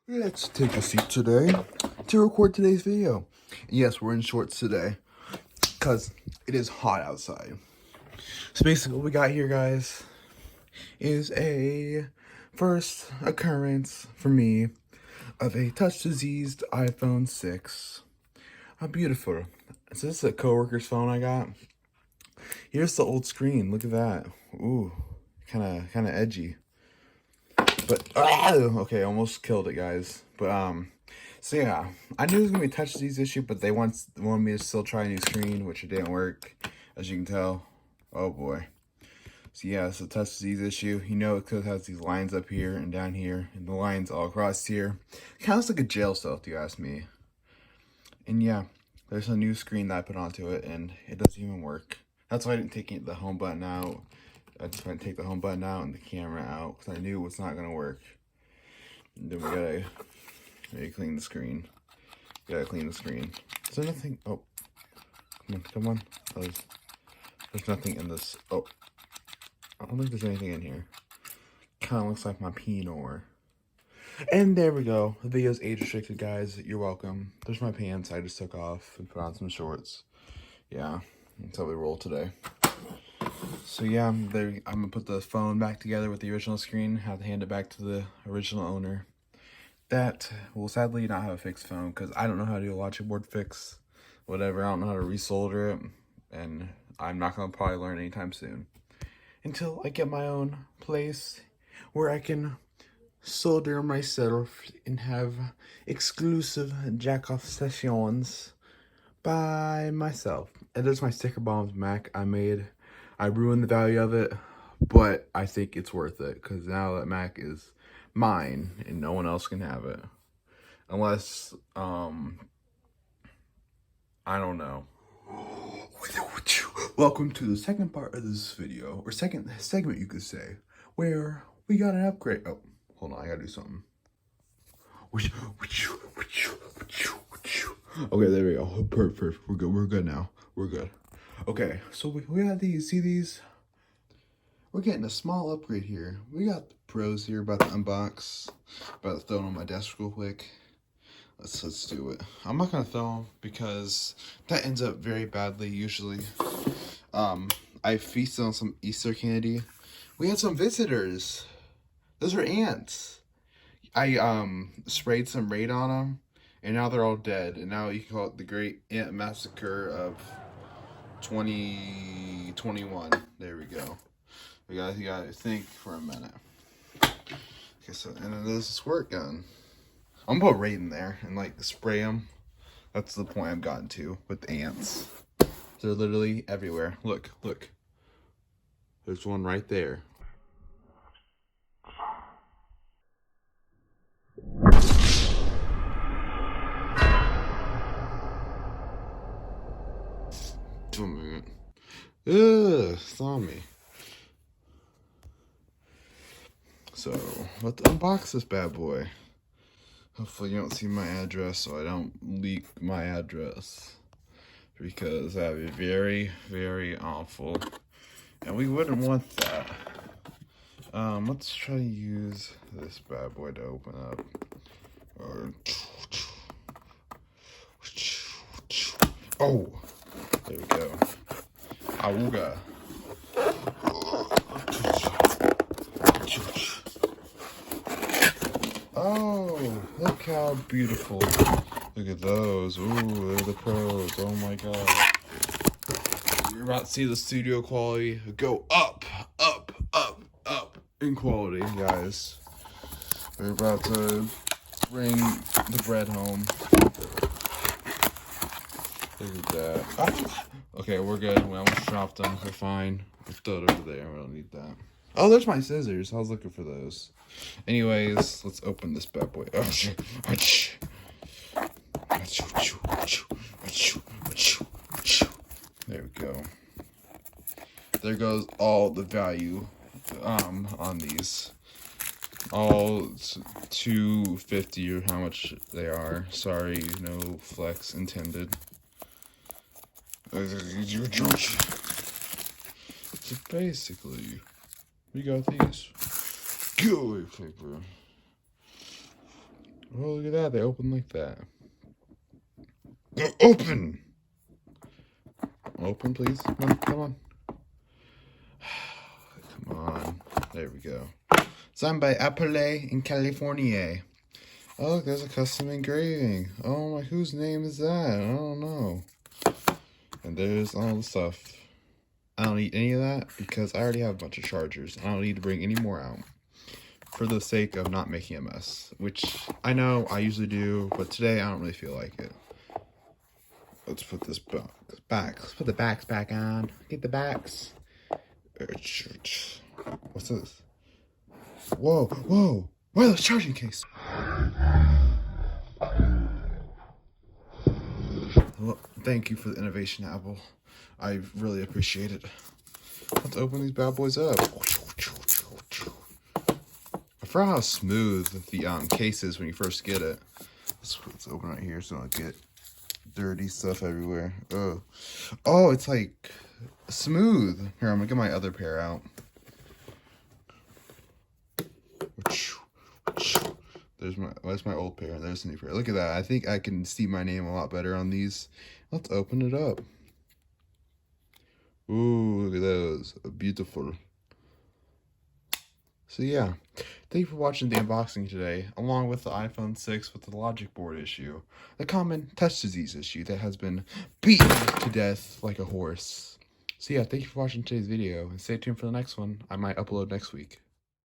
Let's take a seat today to record today's video. Yes, we're in shorts today because it is hot outside. So basically what we got here, guys, is a first occurrence for me of a touch-diseased iPhone 6. How beautiful. So this is a coworker's phone I got. Here's the old screen. Look at that. Ooh, kind of edgy. But, okay, almost killed it, guys. But, so yeah, I knew it was going to be a touch disease issue, but they wanted me to still try a new screen, which it didn't work, as you can tell. Oh, boy. So yeah, it's a touch disease issue. You know, it because it has these lines up here and down here, and the lines all across here. It kind of looks like a jail cell, if you ask me. And yeah, there's a new screen that I put onto it, and it doesn't even work. That's why I didn't take the home button out. I just went to take the home button out and the camera out because I knew it was not going to work. And then we gotta clean the screen. Gotta clean the screen. Is there nothing? Oh, come on. There's nothing in this. Oh, I don't think there's anything in here. Kind of looks like my Pinot. And there we go. The video's age restricted, guys. You're welcome. There's my pants I just took off and put on some shorts. Yeah, that's how we roll today. So yeah, I'm gonna put the phone back together with the original screen, have to hand it back to the original owner. That will sadly not have a fixed phone because I don't know how to do a logic board fix, whatever. I don't know how to resolder it, and I'm not gonna probably learn anytime soon until I get my own place where I can solder myself and have exclusive jack-off sessions by myself. And there's my sticker bombs Mac I made. I ruined the value of it, but I think it's worth it because now that Mac is mine and no one else can have it. Unless, I don't know. Welcome to the second part of this video, or second segment you could say, where we got an upgrade. Oh, hold on, I gotta do something. Okay, there we go. Perfect. We're good now. We're good. Okay, so we got these. See these? We're getting a small upgrade here. We got the pros here about to unbox. About to throw them on my desk real quick. Let's do it. I'm not gonna throw them because that ends up very badly usually. I feasted on some Easter candy. We had some visitors. Those are ants. I sprayed some Raid on them, and now they're all dead. And now you can call it the Great Ant Massacre of 2021. There we go. You gotta think for a minute. Okay, so and then there's a squirt gun. I'm gonna put Raid in there and like spray them. That's the point I've gotten to with the ants. They're literally everywhere. Look. There's one right there. Oh my god. Ugh, saw me. So, let's unbox this bad boy. Hopefully you don't see my address so I don't leak my address. Because that would be very, very awful. And we wouldn't want that. Let's try to use this bad boy to open up. Oh! There we go. Auga. Oh, look how beautiful. Look at those. Ooh, they're the pros. Oh my god. You're about to see the studio quality go up in quality, guys. We're about to bring the bread home. Look at that. Ah. Okay, we're good. We almost dropped them. We're fine. We'll throw it over there. We don't need that. Oh, there's my scissors. I was looking for those. Anyways, let's open this bad boy. There we go. There goes all the value on these. All $2.50 or how much they are. Sorry, no flex intended. So basically, we got these giveaway paper. Oh, look at that. They open like that. Open! Open, please. Come on, come on. Come on. There we go. Signed by Apple in California. Oh, look, there's a custom engraving. Oh my, whose name is that? I don't know. And there's all the stuff. I don't need any of that because I already have a bunch of chargers. I don't need to bring any more out for the sake of not making a mess, which I know I usually do, but today I don't really feel like it. Let's put this back. Let's put the backs back on. Get the backs. What's this? Whoa, whoa. Wireless charging case. Well, thank you for the innovation, Apple. I really appreciate it. Let's open these bad boys up. I forgot how smooth the case is when you first get it. Let's open right here so I don't get dirty stuff everywhere. Oh, it's like smooth. Here, I'm gonna get my other pair out. That's my old pair. There's the new pair. Look at that. I think I can see my name a lot better on these. Let's open it up. Ooh, look at those. Beautiful. So yeah, thank you for watching the unboxing today, along with the iPhone 6 with the logic board issue, the common touch disease issue that has been beaten to death like a horse. So yeah, thank you for watching today's video, and stay tuned for the next one. I might upload next week.